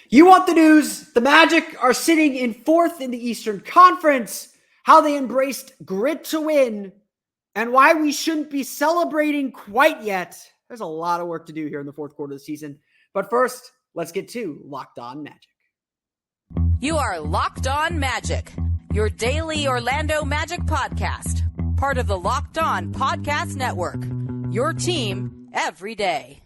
You want the news? The Magic are sitting in fourth in the Eastern Conference, how they embraced grit to win, and why we shouldn't be celebrating quite yet. There's a lot of work to do here in the fourth quarter of the season. But first, let's get to Locked On Magic. You are Locked On Magic, your daily Orlando Magic podcast, part of the Locked On Podcast Network, your team every day.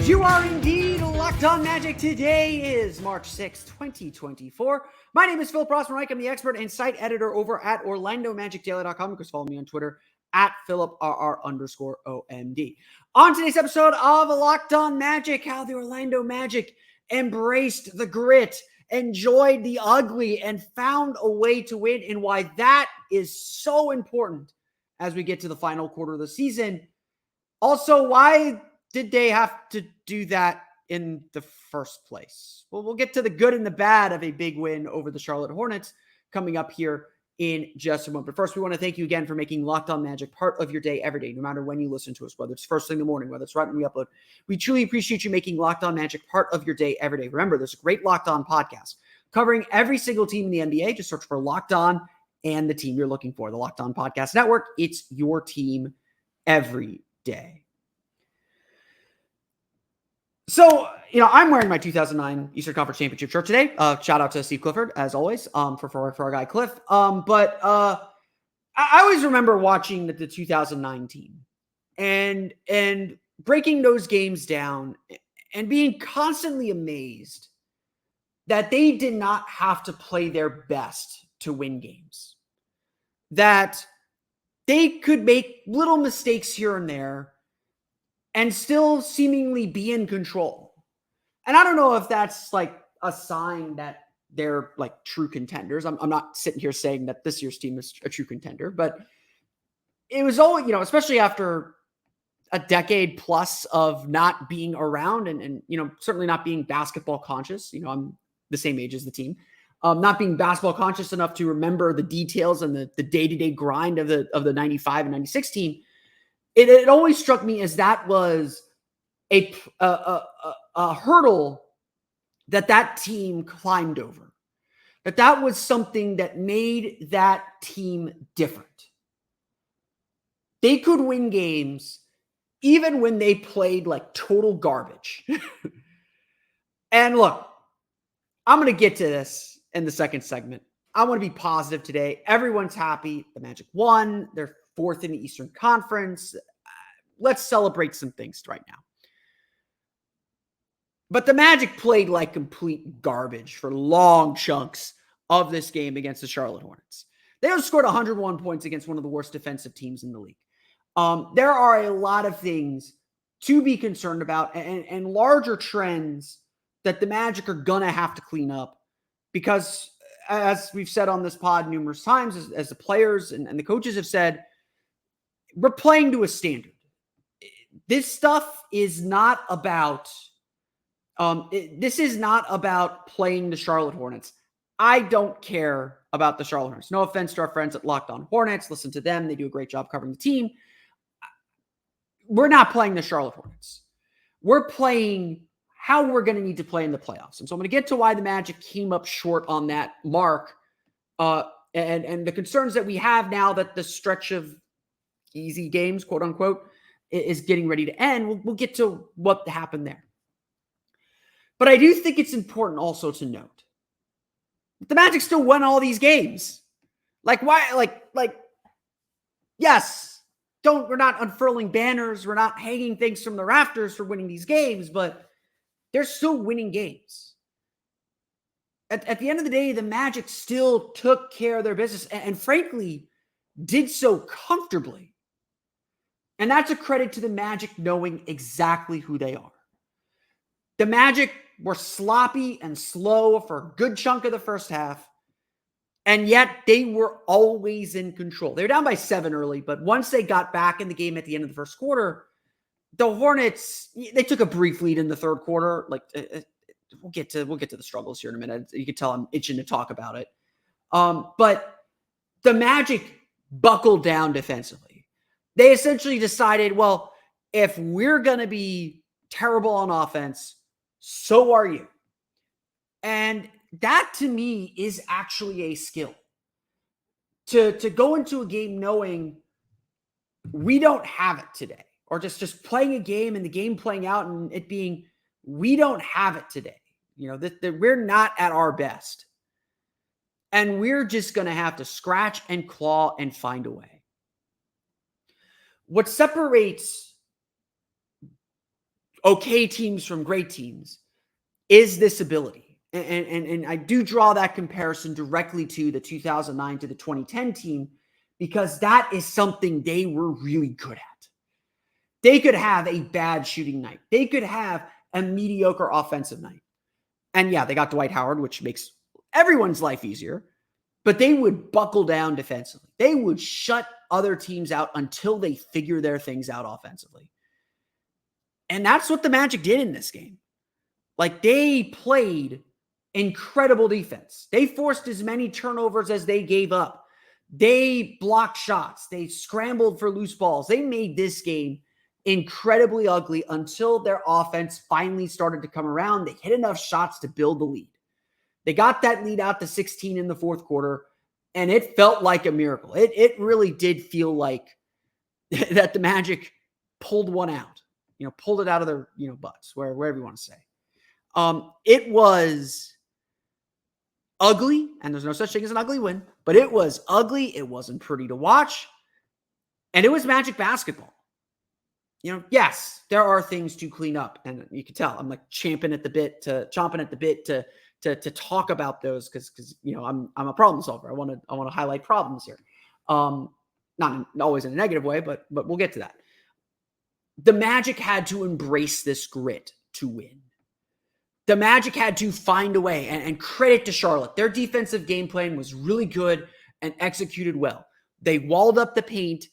You are indeed Locked On Magic. Today is March 6, 2024. My name is Phil Prosper-Reich. I'm the expert and site editor over at OrlandoMagicDaily.com. You can follow me on Twitter at PhilipRR_OMD. On today's episode of Locked On Magic, how the Orlando Magic embraced the grit, enjoyed the ugly, and found a way to win, and why that is so important as we get to the final quarter of the season. Also, why did they have to do that in the first place? Well, we'll get to the good and the bad of a big win over the Charlotte Hornets coming up here in just a moment. But first, we want to thank you again for making Locked On Magic part of your day every day, no matter when you listen to us, whether it's first thing in the morning, whether it's right when we upload. We truly appreciate you making Locked On Magic part of your day every day. Remember, there's a great Locked On podcast covering every single team in the NBA. Just search for Locked On and the team you're looking for. The Locked On Podcast Network, it's your team every day. So, I'm wearing my 2009 Eastern Conference Championship shirt today. Shout out to Steve Clifford, as always, for our guy Cliff. But I always remember watching the 2009 team and breaking those games down and being constantly amazed that they did not have to play their best to win games. That they could make little mistakes here and there and still seemingly be in control. And I don't know if that's like a sign that they're like true contenders. I'm not sitting here saying that this year's team is a true contender, but it was always, especially after a decade plus of not being around and certainly not being basketball conscious. I'm the same age as the team. Not being basketball conscious enough to remember the details and the day-to-day grind of the 95 and 96 team. It always struck me as that was a hurdle that team climbed over. That was something that made that team different. They could win games even when they played like total garbage. And look, I'm going to get to this in the second segment. I want to be positive today. Everyone's happy. The Magic won. They're fourth in the Eastern Conference. Let's celebrate some things right now. But the Magic played like complete garbage for long chunks of this game against the Charlotte Hornets. They have scored 101 points against one of the worst defensive teams in the league. There are a lot of things to be concerned about and larger trends that the Magic are going to have to clean up because, as we've said on this pod numerous times, as the players and the coaches have said, we're playing to a standard. This stuff is not about, this is not about playing the Charlotte Hornets. I don't care about the Charlotte Hornets. No offense to our friends at Locked On Hornets. Listen to them. They do a great job covering the team. We're not playing the Charlotte Hornets. We're playing how we're going to need to play in the playoffs. And so I'm going to get to why the Magic came up short on that mark and the concerns that we have now that the stretch of easy games, quote unquote, is getting ready to end. We'll get to what happened there. But I do think it's important also to note that the Magic still won all these games. Like why? Like yes, we're not unfurling banners. We're not hanging things from the rafters for winning these games, but they're still winning games. At the end of the day, the Magic still took care of their business and frankly, did so comfortably. And that's a credit to the Magic knowing exactly who they are. The Magic were sloppy and slow for a good chunk of the first half, and yet they were always in control. They were down by 7 early, but once they got back in the game at the end of the first quarter, the Hornets, they took a brief lead in the third quarter, like we'll get to the struggles here in a minute. You can tell I'm itching to talk about it. But the Magic buckled down defensively. They essentially decided, well, if we're going to be terrible on offense, so are you. And that to me is actually a skill. To go into a game knowing we don't have it today, or just playing a game and the game playing out and it being, we don't have it today. That we're not at our best. And we're just going to have to scratch and claw and find a way. What separates okay teams from great teams is this ability. And I do draw that comparison directly to the 2009 to the 2010 team, because that is something they were really good at. They could have a bad shooting night. They could have a mediocre offensive night. And yeah, they got Dwight Howard, which makes everyone's life easier. But they would buckle down defensively. They would shut other teams out until they figure their things out offensively. And that's what the Magic did in this game. Like, they played incredible defense. They forced as many turnovers as they gave up. They blocked shots. They scrambled for loose balls. They made this game incredibly ugly until their offense finally started to come around. They hit enough shots to build the lead. They got that lead out to 16 in the fourth quarter, and it felt like a miracle. It really did feel like that the Magic pulled one out, pulled it out of their, butts, wherever you want to say. It was ugly, and there's no such thing as an ugly win, but it was ugly. It wasn't pretty to watch, and it was Magic basketball. Yes, there are things to clean up, and you can tell I'm like chomping at the bit to talk about those because I'm a problem solver. I want to highlight problems here, not always in a negative way, but we'll get to that. The Magic had to embrace this grit to win. The Magic had to find a way, and credit to Charlotte. Their defensive game plan was really good and executed well. They walled up the paint.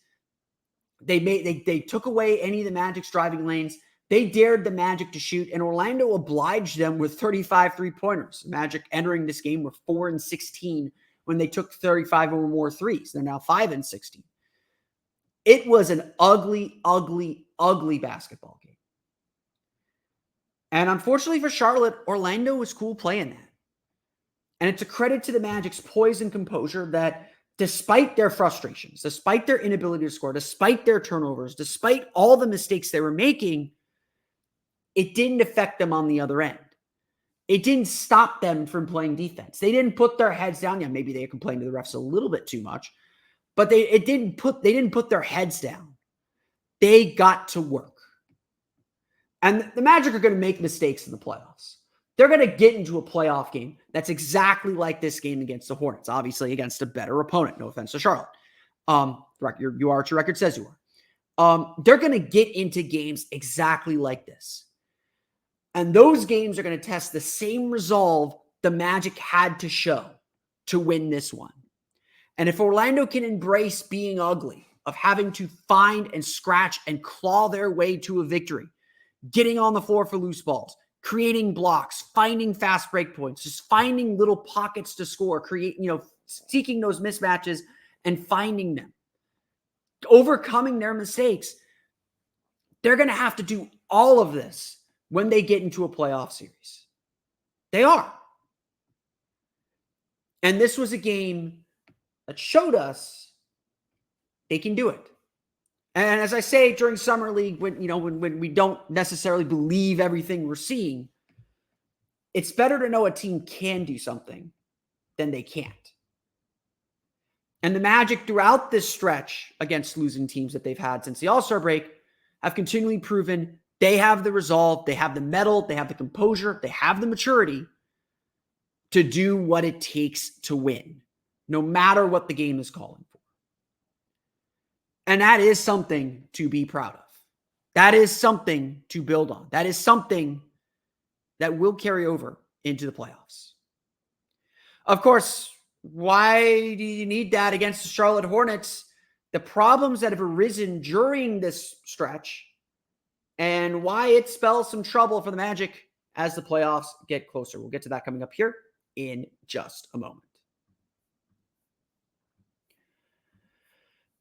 They took away any of the Magic's driving lanes. They dared the Magic to shoot, and Orlando obliged them with 35 three-pointers. Magic entering this game were 4-16 when they took 35 or more threes. They're now 5-16. It was an ugly, ugly, ugly basketball game. And unfortunately for Charlotte, Orlando was cool playing that. And it's a credit to the Magic's poise and composure that despite their frustrations, despite their inability to score, despite their turnovers, despite all the mistakes they were making, it didn't affect them on the other end. It didn't stop them from playing defense. They didn't put their heads down. Yeah, maybe they complained to the refs a little bit too much, but they didn't put their heads down. They got to work. And the Magic are going to make mistakes in the playoffs. They're going to get into a playoff game that's exactly like this game against the Hornets, obviously against a better opponent. No offense to Charlotte. You are what your record says you are. They're going to get into games exactly like this. And those games are going to test the same resolve the Magic had to show to win this one. And if Orlando can embrace being ugly, of having to find and scratch and claw their way to a victory, getting on the floor for loose balls, creating blocks, finding fast break points, just finding little pockets to score, seeking those mismatches and finding them, overcoming their mistakes, they're going to have to do all of this when they get into a playoff series. They are. And this was a game that showed us they can do it. And as I say during Summer League, when we don't necessarily believe everything we're seeing, it's better to know a team can do something than they can't. And the Magic throughout this stretch against losing teams that they've had since the All-Star break have continually proven they have the resolve, they have the mettle, they have the composure, they have the maturity to do what it takes to win, no matter what the game is calling for. And that is something to be proud of. That is something to build on. That is something that will carry over into the playoffs. Of course, why do you need that against the Charlotte Hornets? The problems that have arisen during this stretch and why it spells some trouble for the Magic as the playoffs get closer. We'll get to that coming up here in just a moment.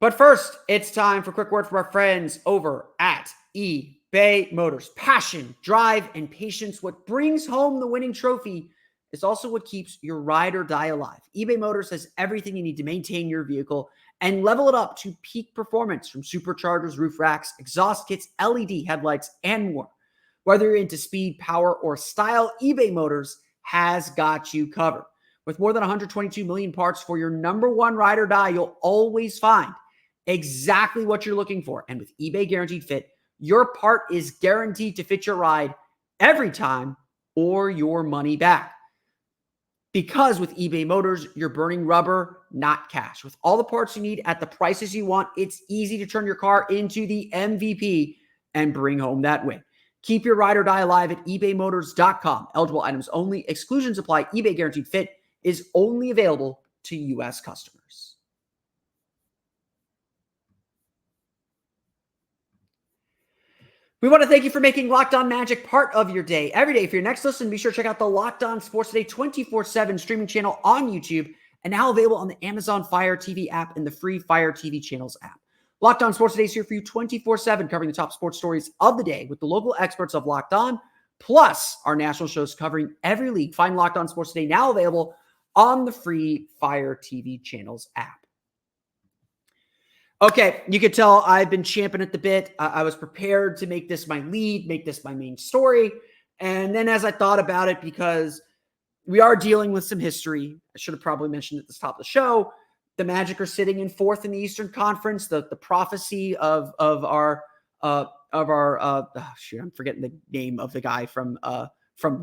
But first, it's time for a quick word from our friends over at eBay Motors. Passion, drive, and patience. What brings home the winning trophy is also what keeps your ride or die alive. eBay Motors has everything you need to maintain your vehicle and level it up to peak performance, from superchargers, roof racks, exhaust kits, LED headlights, and more. Whether you're into speed, power, or style, eBay Motors has got you covered. With more than 122 million parts for your number one ride or die, you'll always find exactly what you're looking for. And with eBay Guaranteed Fit, your part is guaranteed to fit your ride every time or your money back. Because with eBay Motors, you're burning rubber, not cash. With all the parts you need at the prices you want, it's easy to turn your car into the MVP and bring home that win. Keep your ride or die alive at ebaymotors.com. Eligible items only. Exclusions apply. eBay Guaranteed Fit is only available to U.S. customers. We want to thank you for making Locked On Magic part of your day every day. For your next listen, be sure to check out the Locked On Sports Today 24/7 streaming channel on YouTube, and now available on the Amazon Fire TV app and the free Fire TV channels app. Locked On Sports Today is here for you 24/7, covering the top sports stories of the day with the local experts of Locked On, plus our national shows covering every league. Find Locked On Sports Today now available on the free Fire TV channels app. Okay, you could tell I've been champing at the bit. I was prepared to make this my lead, make this my main story. And then as I thought about it, because we are dealing with some history, I should have probably mentioned at the top of the show, the Magic are sitting in fourth in the Eastern Conference. The prophecy of our shoot, I'm forgetting the name of the guy from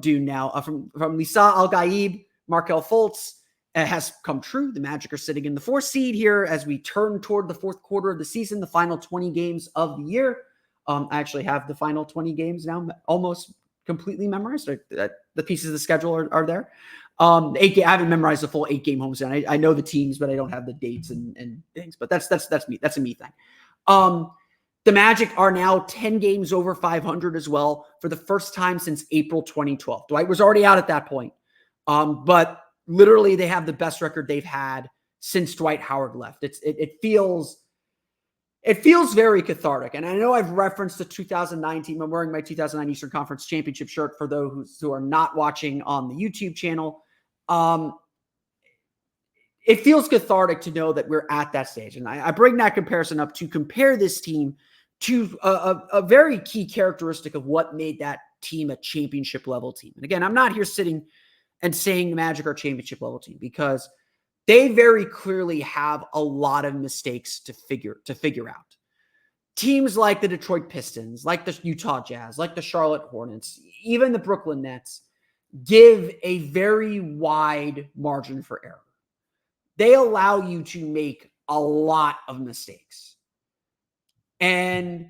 Dune now, from Lisa Al-Gaib, Markel Fultz, has come true. The Magic are sitting in the fourth seed here as we turn toward the fourth quarter of the season, the final 20 games of the year. I actually have the final 20 games now almost completely memorized. The pieces of the schedule are there. I haven't memorized the full 8-game homestand. I know the teams, but I don't have the dates and things. But that's me. That's a me thing. The Magic are now 10 games over 500 as well for the first time since April 2012. Dwight was already out at that point. But literally, they have the best record they've had since Dwight Howard left. It feels very cathartic. And I know I've referenced the 2009 team. I'm wearing my 2009 Eastern Conference Championship shirt for those who are not watching on the YouTube channel. It feels cathartic to know that we're at that stage. And I bring that comparison up to compare this team to a very key characteristic of what made that team a championship level team. And again, I'm not here sitting and saying the Magic are a championship level team, because they very clearly have a lot of mistakes to figure out. Teams like the Detroit Pistons, like the Utah Jazz, like the Charlotte Hornets, even the Brooklyn Nets give a very wide margin for error. They allow you to make a lot of mistakes. And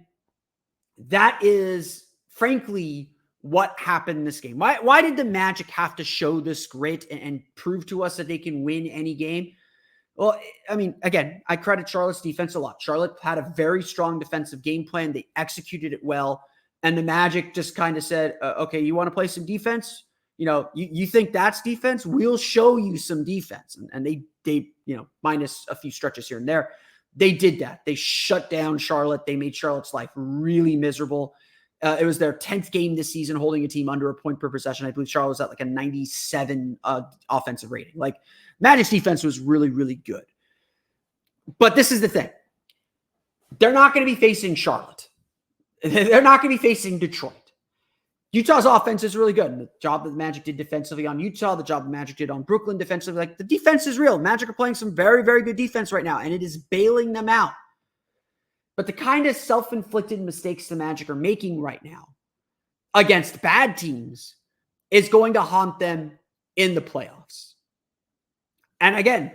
that is, frankly, what happened in this game. Why did the Magic have to show this grit and prove to us that they can win any game? Well, I mean, again, I credit Charlotte's defense a lot. Charlotte had a very strong defensive game plan. They executed it well. And the Magic just kind of said, okay, you want to play some defense? You think that's defense? We'll show you some defense. And they minus a few stretches here and there, they did that. They shut down Charlotte. They made Charlotte's life really miserable. It was their 10th game this season holding a team under a point per possession. I believe Charlotte was at like a 97 offensive rating. Like, Magic's defense was really, really good. But this is the thing. They're not going to be facing Charlotte. They're not going to be facing Detroit. Utah's offense is really good. And the job that the Magic did defensively on Utah, the job the Magic did on Brooklyn defensively, like, the defense is real. Magic are playing some very, very good defense right now, and it is bailing them out. But the kind of self-inflicted mistakes the Magic are making right now against bad teams is going to haunt them in the playoffs. And again,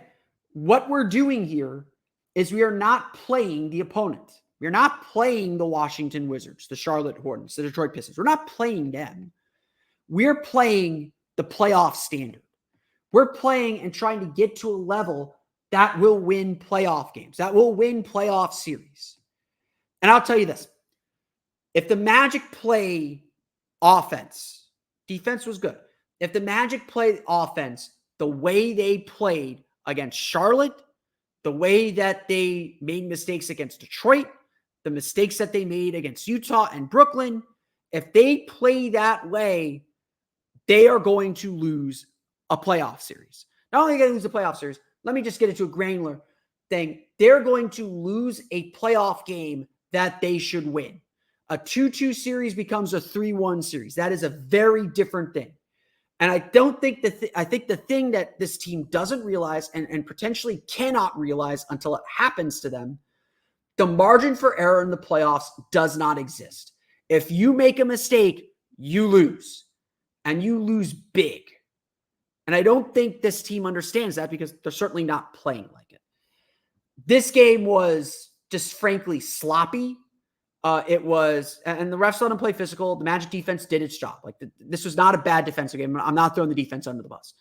what we're doing here is we are not playing the opponent. We're not playing the Washington Wizards, the Charlotte Hornets, the Detroit Pistons. We're not playing them. We're playing the playoff standard. We're playing and trying to get to a level that will win playoff games, that will win playoff series. And I'll tell you this. If the Magic play offense defense was good. If the Magic played offense the way they played against Charlotte, the way that they made mistakes against Detroit, the mistakes that they made against Utah and Brooklyn, if they play that way, they are going to lose a playoff series. Not only are they going to lose a playoff series, let me just get into a granular thing. They're going to lose a playoff game that they should win. A 2-2 series becomes a 3-1 series. That is a very different thing. And I don't think I think the thing that this team doesn't realize and potentially cannot realize until it happens to them, the margin for error in the playoffs does not exist. If you make a mistake, you lose. And you lose big. And I don't think this team understands that because they're certainly not playing like it. This game was just frankly sloppy. It was, and the refs let them play physical. The Magic defense did its job. Like this was not a bad defensive game. I'm not throwing the defense under the bus.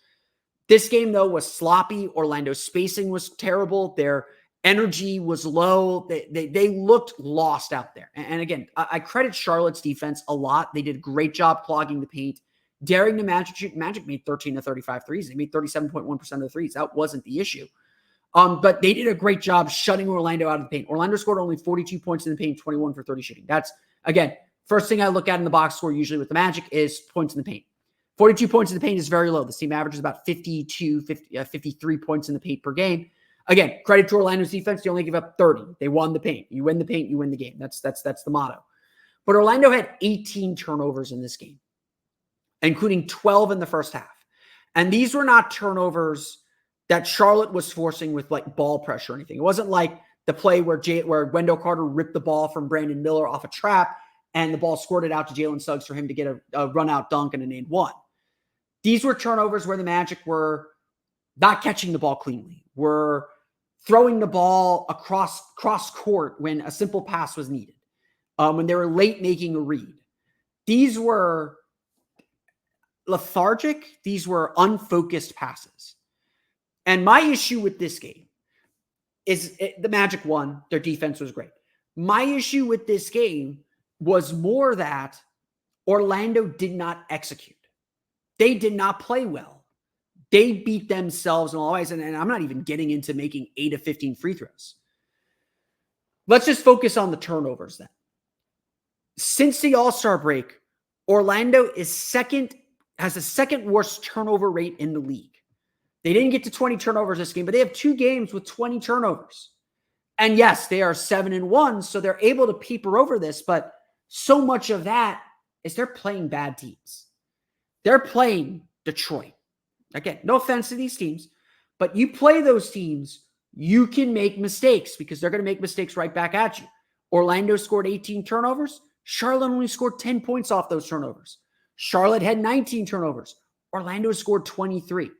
This game, though, was sloppy. Orlando's spacing was terrible. Their energy was low. They looked lost out there. And again, I credit Charlotte's defense a lot. They did a great job clogging the paint. Daring the Magic shoot. Magic made 13 to 35 threes. They made 37.1% of the threes. That wasn't the issue. But they did a great job shutting Orlando out of the paint. Orlando scored only 42 points in the paint, 21 for 30 shooting. That's, again, first thing I look at in the box score usually with the Magic is points in the paint. 42 points in the paint is very low. This team averages about 53 points in the paint per game. Again, credit to Orlando's defense. They only give up 30. They won the paint. You win the paint, you win the game. That's the motto. But Orlando had 18 turnovers in this game, including 12 in the first half. And these were not turnovers that Charlotte was forcing with like ball pressure or anything. It wasn't like the play where Wendell Carter ripped the ball from Brandon Miller off a trap and the ball squirted out to Jalen Suggs for him to get a run-out dunk and an and one. These were turnovers where the Magic were not catching the ball cleanly, were throwing the ball cross court when a simple pass was needed, when they were late making a read. These were lethargic. These were unfocused passes. And my issue with this game is the Magic won. Their defense was great. My issue with this game was more that Orlando did not execute. They did not play well. They beat themselves in all ways. And I'm not even getting into making 8 of 15 free throws. Let's just focus on the turnovers then. Since the All-Star break, Orlando has the second worst turnover rate in the league. They didn't get to 20 turnovers this game, but they have 2 games with 20 turnovers. And yes, they are 7-1, so they're able to paper over this, but so much of that is they're playing bad teams. They're playing Detroit. Again, no offense to these teams, but you play those teams, you can make mistakes because they're going to make mistakes right back at you. Orlando scored 18 turnovers. Charlotte only scored 10 points off those turnovers. Charlotte had 19 turnovers. Orlando scored 23.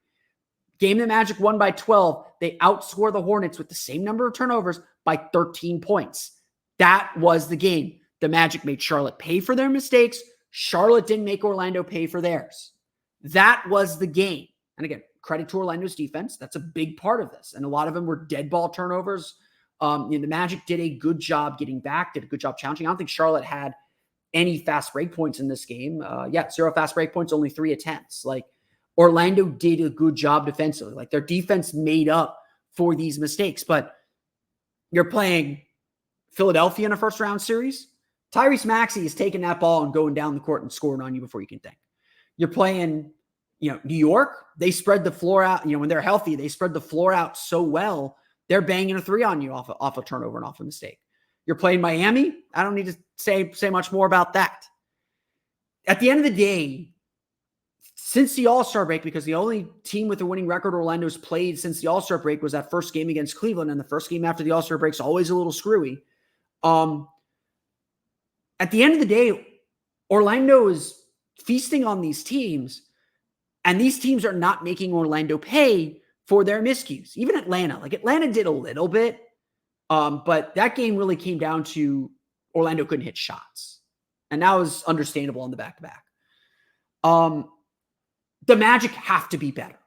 Game the Magic won by 12. They outscore the Hornets with the same number of turnovers by 13 points. That was the game. The Magic made Charlotte pay for their mistakes. Charlotte didn't make Orlando pay for theirs. That was the game. And again, credit to Orlando's defense. That's a big part of this. And a lot of them were dead ball turnovers. The Magic did a good job getting back, did a good job challenging. I don't think Charlotte had any fast break points in this game. 0 fast break points, only 3 attempts. Like, Orlando did a good job defensively. Like, their defense made up for these mistakes. But you're playing Philadelphia in a first-round series. Tyrese Maxey is taking that ball and going down the court and scoring on you before you can think. You're playing, New York. They spread the floor out. When they're healthy, they spread the floor out so well. They're banging a 3 on you off a turnover and off a mistake. You're playing Miami. I don't need to say much more about that. At the end of the day, since the All-Star break, because the only team with a winning record Orlando's played since the All-Star break was that first game against Cleveland, and the first game after the All-Star break is always a little screwy. At the end of the day, Orlando is feasting on these teams, and these teams are not making Orlando pay for their miscues. Even Atlanta. Like, Atlanta did a little bit, but that game really came down to Orlando couldn't hit shots. And that was understandable on the back-to-back. The Magic have to be better.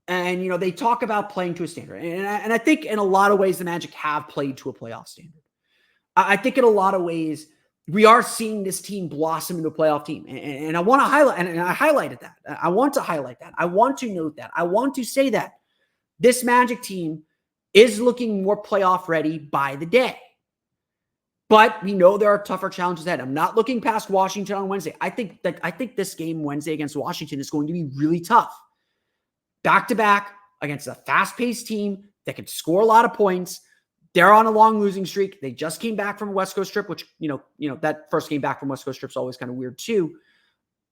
And, they talk about playing to a standard. And I think in a lot of ways, the Magic have played to a playoff standard. I think in a lot of ways, we are seeing this team blossom into a playoff team. And I want to highlight, and I highlighted that. I want to highlight that. I want to note that. I want to say that this Magic team is looking more playoff ready by the day. But we know there are tougher challenges ahead. I'm not looking past Washington on Wednesday. I think this game Wednesday against Washington is going to be really tough. Back-to-back against a fast-paced team that can score a lot of points. They're on a long losing streak. They just came back from a West Coast trip, which, that first game back from West Coast trip is always kind of weird too.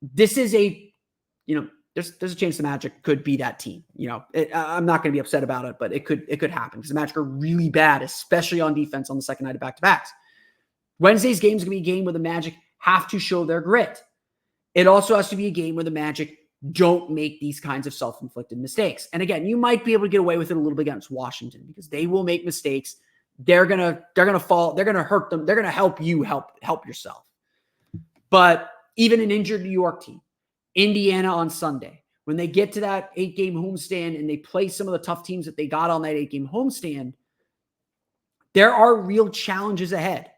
This is there's a chance the Magic could be that team. I'm not going to be upset about it, but it could happen because the Magic are really bad, especially on defense on the second night of back-to-backs. Wednesday's game is going to be a game where the Magic have to show their grit. It also has to be a game where the Magic don't make these kinds of self-inflicted mistakes. And again, you might be able to get away with it a little bit against Washington because they will make mistakes. They're going to fall. They're going to hurt them. They're going to help you help yourself. But even an injured New York team, Indiana on Sunday, when they get to that 8-game homestand and they play some of the tough teams that they got on that 8-game homestand, there are real challenges ahead.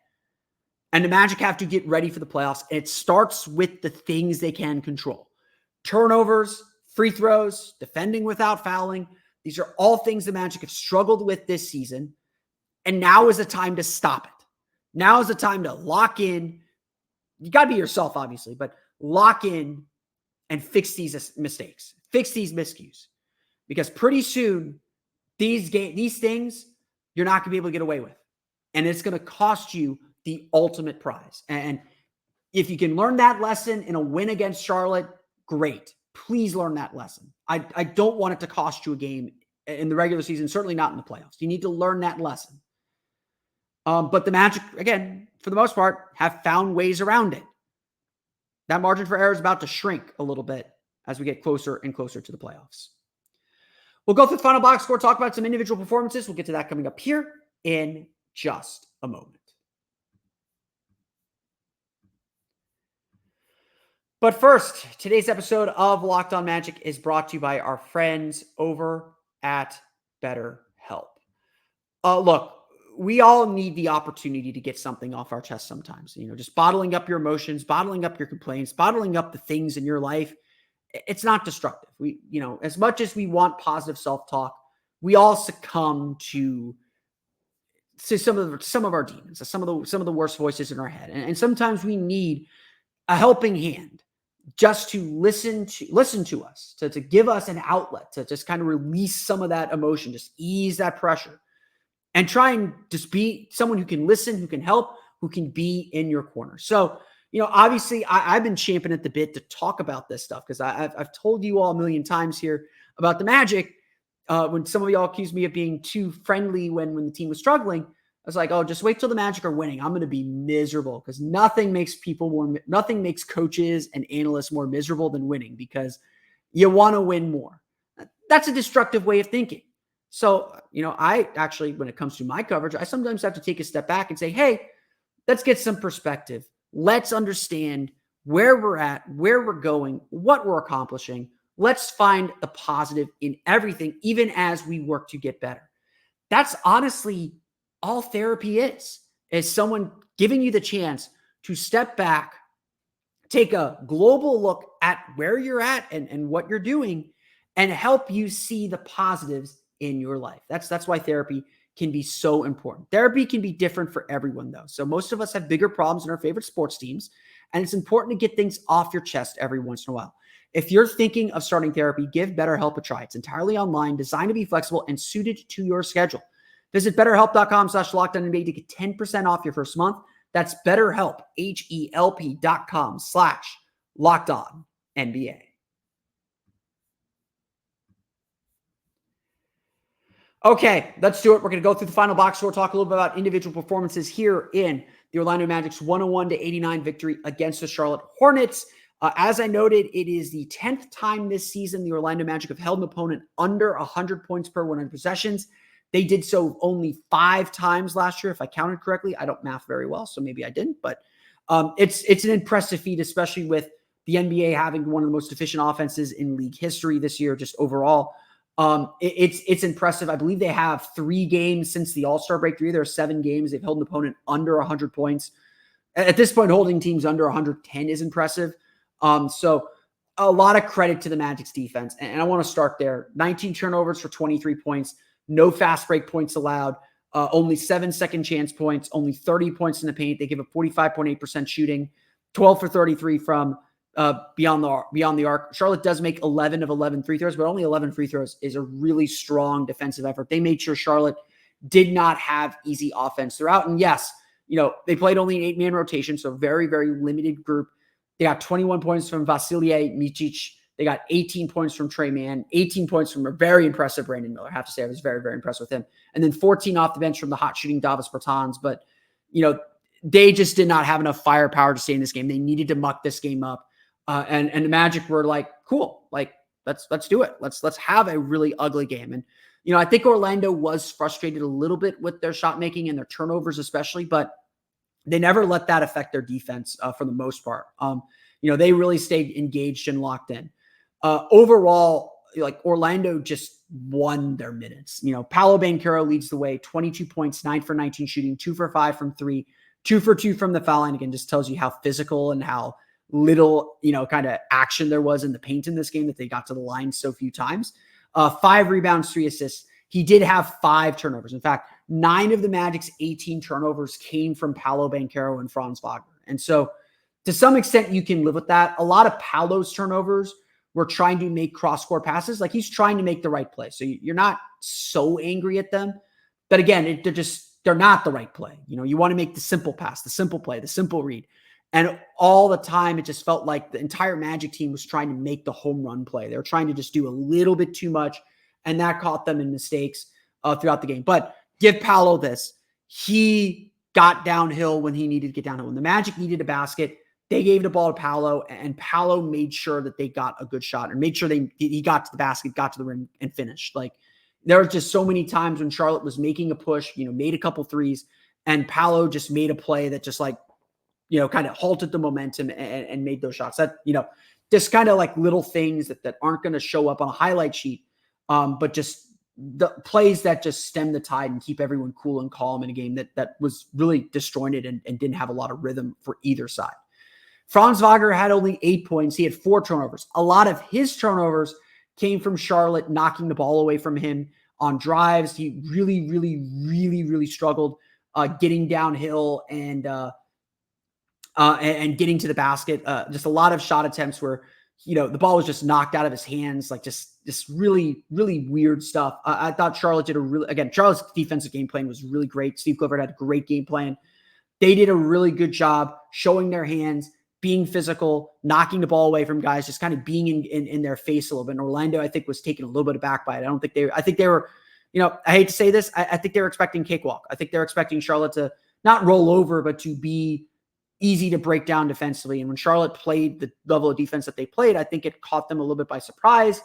And the Magic have to get ready for the playoffs. And it starts with the things they can control. Turnovers, free throws, defending without fouling. These are all things the Magic have struggled with this season. And now is the time to stop it. Now is the time to lock in. You got to be yourself, obviously, but lock in and fix these mistakes. Fix these miscues. Because pretty soon, these things you're not going to be able to get away with. And it's going to cost you the ultimate prize. And if you can learn that lesson in a win against Charlotte, great. Please learn that lesson. I don't want it to cost you a game in the regular season, certainly not in the playoffs. You need to learn that lesson. But the Magic, again, for the most part, have found ways around it. That margin for error is about to shrink a little bit as we get closer and closer to the playoffs. We'll go through the final box score, talk about some individual performances. We'll get to that coming up here in just a moment. But first, today's episode of Locked On Magic is brought to you by our friends over at BetterHelp. Look, we all need the opportunity to get something off our chest sometimes. Just bottling up your emotions, bottling up your complaints, bottling up the things in your life. It's not destructive. As much as we want positive self-talk, we all succumb to some of our demons, some of the worst voices in our head. And sometimes we need a helping hand just to listen to us, to give us an outlet, to just kind of release some of that emotion, just ease that pressure. And try and just be someone who can listen, who can help, who can be in your corner. So, obviously I've been champing at the bit to talk about this stuff because I've told you all a million times here about the Magic. When some of y'all accused me of being too friendly when the team was struggling, I was like, oh, just wait till the Magic are winning. I'm going to be miserable because nothing makes coaches and analysts more miserable than winning because you want to win more. That's a destructive way of thinking. So, I actually, when it comes to my coverage, I sometimes have to take a step back and say, hey, let's get some perspective. Let's understand where we're at, where we're going, what we're accomplishing. Let's find the positive in everything, even as we work to get better. That's honestly all therapy is someone giving you the chance to step back, take a global look at where you're at and what you're doing, and help you see the positives in your life. That's why therapy can be so important. Therapy can be different for everyone, though. So most of us have bigger problems in our favorite sports teams, and it's important to get things off your chest every once in a while. If you're thinking of starting therapy, give BetterHelp a try. It's entirely online, designed to be flexible, and suited to your schedule. Visit BetterHelp.com/LockedOnNBA to get 10% off your first month. That's BetterHelp, HELP.com/LockedOnNBA. Okay, let's do it. We're going to go through the final box score, talk a little bit about individual performances here in the Orlando Magic's 101-89 victory against the Charlotte Hornets. As I noted, it is the 10th time this season the Orlando Magic have held an opponent under 100 points per 100 possessions. They did so only 5 times last year, if I counted correctly. I don't math very well, so maybe I didn't. But it's an impressive feat, especially with the NBA having one of the most efficient offenses in league history this year, just overall. It's impressive. I believe they have 3 games since the All-Star break. There are 7 games. They've held an opponent under 100 points. at this point, holding teams under 110 is impressive. So a lot of credit to the Magic's defense. And I want to start there. 19 turnovers for 23 points, no fast break points allowed, only 7 second chance points, only 30 points in the paint. They give a 45.8% shooting, 12 for 33 from beyond the arc. Charlotte does make 11 of 11 free throws, but only 11 free throws is a really strong defensive effort. They made sure Charlotte did not have easy offense throughout. And yes, they played only an 8-man rotation, so very, very limited group. They got 21 points from Vasilije Micic. They got 18 points from Trey Mann, 18 points from a very impressive Brandon Miller. I have to say, I was very, very impressed with him. And then 14 off the bench from the hot shooting Davis Bertans. But, they just did not have enough firepower to stay in this game. They needed to muck this game up. And the Magic were like, cool, like, let's do it. Let's have a really ugly game. And, I think Orlando was frustrated a little bit with their shot making and their turnovers, especially, but they never let that affect their defense for the most part. They really stayed engaged and locked in. Overall, like Orlando just won their minutes. Paolo Banchero leads the way, 22 points, 9 for 19 shooting, 2 for 5 from 3, 2 for 2 from the foul line. Again, just tells you how physical and how little, kind of action there was in the paint in this game that they got to the line so few times. 5 rebounds, 3 assists. He did have 5 turnovers. In fact, 9 of the Magic's 18 turnovers came from Paolo Banchero and Franz Wagner. And so to some extent, you can live with that. A lot of Paolo's turnovers were trying to make cross-court passes. Like he's trying to make the right play. So you're not so angry at them. But again, they're not the right play. You want to make the simple pass, the simple play, the simple read. And all the time, it just felt like the entire Magic team was trying to make the home run play. They were trying to just do a little bit too much, and that caught them in mistakes throughout the game. But give Paolo this. He got downhill when he needed to get downhill. When the Magic needed a basket, they gave the ball to Paolo, and Paolo made sure that they got a good shot and made sure he got to the basket, got to the rim, and finished. Like there were just so many times when Charlotte was making a push, made a couple threes, and Paolo just made a play that just like, kind of halted the momentum and made those shots. That, just kind of like little things that aren't going to show up on a highlight sheet, but just the plays that just stem the tide and keep everyone cool and calm in a game that was really disjointed and didn't have a lot of rhythm for either side. Franz Wagner had only 8 points. He had 4 turnovers. A lot of his turnovers came from Charlotte knocking the ball away from him on drives. He really, really, really, really struggled getting downhill and getting to the basket. Just a lot of shot attempts where, the ball was just knocked out of his hands, like just really, really weird stuff. I thought Charlotte did Charlotte's defensive game plan was really great. Steve Clifford had a great game plan. They did a really good job showing their hands, being physical, knocking the ball away from guys, just kind of being in their face a little bit. And Orlando, I think, was taken a little bit aback by it. I think they were, I hate to say this, I think they were expecting cakewalk. I think they're expecting Charlotte to not roll over, but to be easy to break down defensively. And when Charlotte played the level of defense that they played, I think it caught them a little bit by surprise.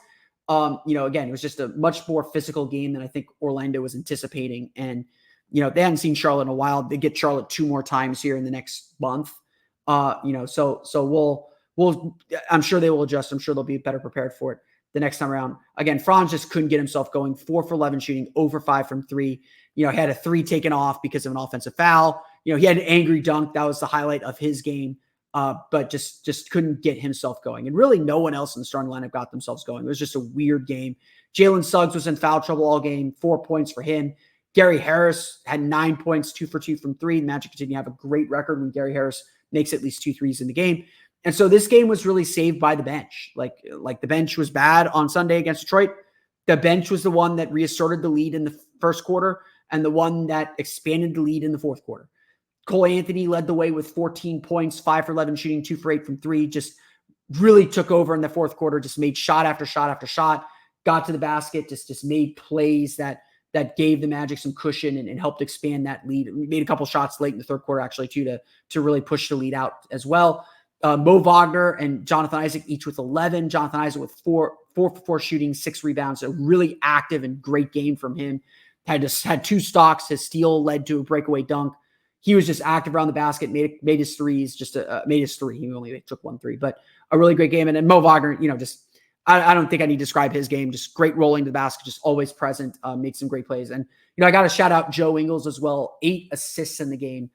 Again, it was just a much more physical game than I think Orlando was anticipating. And, they hadn't seen Charlotte in a while. They get Charlotte 2 more times here in the next month. So I'm sure they will adjust. I'm sure they'll be better prepared for it the next time around. Again, Franz just couldn't get himself going. 4 for 11 shooting, over 5 from 3. He had a 3 taken off because of an offensive foul. He had an angry dunk. That was the highlight of his game, but just couldn't get himself going. And really no one else in the starting lineup got themselves going. It was just a weird game. Jalen Suggs was in foul trouble all game, 4 points for him. Gary Harris had 9 points, 2 for 2 from 3. The Magic continue to have a great record when Gary Harris makes at least 2 threes in the game. And so this game was really saved by the bench. Like the bench was bad on Sunday against Detroit. The bench was the one that reasserted the lead in the first quarter and the one that expanded the lead in the fourth quarter. Cole Anthony led the way with 14 points, 5 for 11 shooting, 2 for 8 from 3, just really took over in the fourth quarter, just made shot after shot after shot, got to the basket, just made plays that gave the Magic some cushion and helped expand that lead. We made a couple shots late in the third quarter, actually, too, to really push the lead out as well. Mo Wagner and Jonathan Isaac each with 11. Jonathan Isaac with 4 for 4 shooting, 6 rebounds. A really active and great game from him. Had 2 stocks. His steal led to a breakaway dunk. He was just active around the basket, made his threes, made his 3. He only took 1 3, but a really great game. And then Mo Wagner, I don't think I need to describe his game. Just great rolling to the basket, just always present, made some great plays. And, I got to shout out Joe Ingles as well. 8 assists in the game.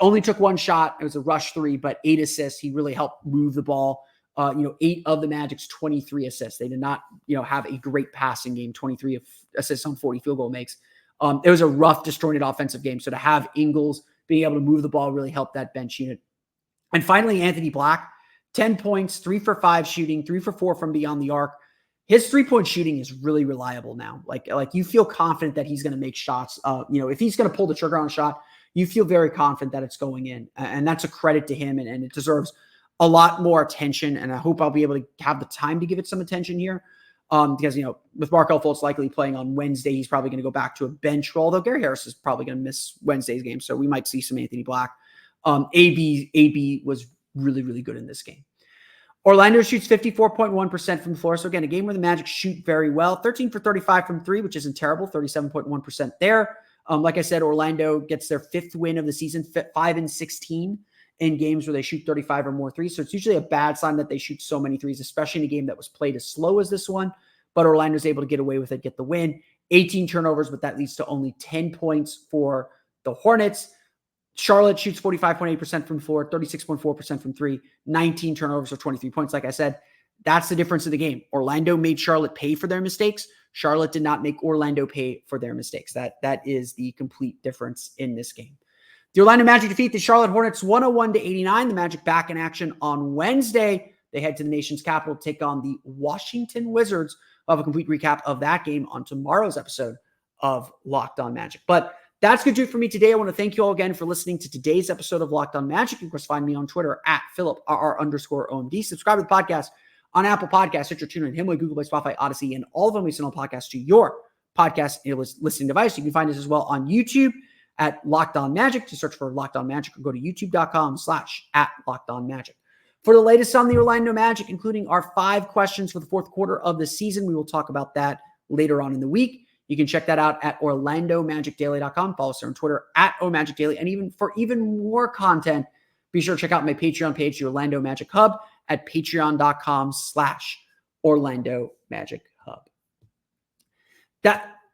Only took one shot. It was a rush 3, but 8 assists. He really helped move the ball. 8 of the Magic's 23 assists. They did not, have a great passing game. 23 assists on 40 field goal makes. It was a rough, disjointed offensive game. So to have Ingles being able to move the ball really helped that bench unit. And finally, Anthony Black, 10 points, 3 for 5 shooting, 3 for 4 from beyond the arc. His 3-point shooting is really reliable now. Like you feel confident that he's going to make shots. If he's going to pull the trigger on a shot, you feel very confident that it's going in. And that's a credit to him, and it deserves a lot more attention. And I hope I'll be able to have the time to give it some attention here. Because, with Markelle Fultz likely playing on Wednesday, he's probably going to go back to a bench role, although Gary Harris is probably going to miss Wednesday's game. So we might see some Anthony Black. AB was really, really good in this game. Orlando shoots 54.1% from the floor. So again, a game where the Magic shoot very well. 13 for 35 from 3, which isn't terrible. 37.1% there. Like I said, Orlando gets their 5th win of the season, 5-16 in games where they shoot 35 or more threes. So it's usually a bad sign that they shoot so many threes, especially in a game that was played as slow as this one. But Orlando's able to get away with it, get the win. 18 turnovers, but that leads to only 10 points for the Hornets. Charlotte shoots 45.8% from the floor, 36.4% from 3, 19 turnovers or 23 points. Like I said, that's the difference of the game. Orlando made Charlotte pay for their mistakes. Charlotte did not make Orlando pay for their mistakes. That is the complete difference in this game. The Orlando Magic defeat the Charlotte Hornets 101-89. The Magic back in action on Wednesday. They head to the nation's capital to take on the Washington Wizards. We'll have a complete recap of that game on tomorrow's episode of Locked On Magic. But that's going to do it for me today. I want to thank you all again for listening to today's episode of Locked On Magic. You can, of course, find me on Twitter at @PhilipRR_OMD. Subscribe to the podcast on Apple Podcasts, Stitcher, TuneIn, Himalaya, Google Play, Spotify, Odyssey, and all of them. We send all podcasts to your podcast listening device. You can find us as well on YouTube at Locked On Magic. To search for Locked On Magic or go to youtube.com/@LockedOnMagic. For the latest on the Orlando Magic, including our 5 questions for the 4th quarter of the season, we will talk about that later on in the week. You can check that out at OrlandoMagicDaily.com. Follow us on Twitter at OMagicDaily. And even for even more content, be sure to check out my Patreon page, the Orlando Magic Hub, at patreon.com/Orlando Magic Hub.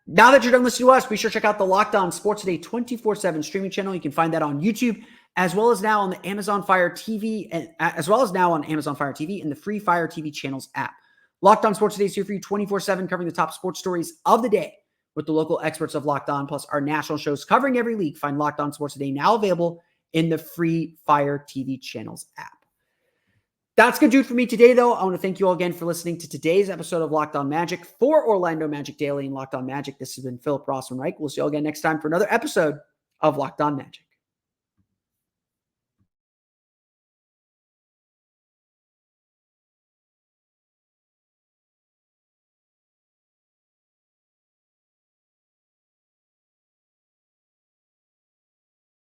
Now that you're done listening to us, be sure to check out the Locked On Sports Today 24/7 streaming channel. You can find that on YouTube, as well as now on the Amazon Fire TV, and the free Fire TV channels app. Locked On Sports Today is here for you 24/7, covering the top sports stories of the day with the local experts of Locked On, plus our national shows covering every league. Find Locked On Sports Today now available in the free Fire TV channels app. That's going to do it for me today, though. I want to thank you all again for listening to today's episode of Locked On Magic. For Orlando Magic Daily and Locked On Magic, this has been Philip Rossman-Reich. We'll see you all again next time for another episode of Locked On Magic.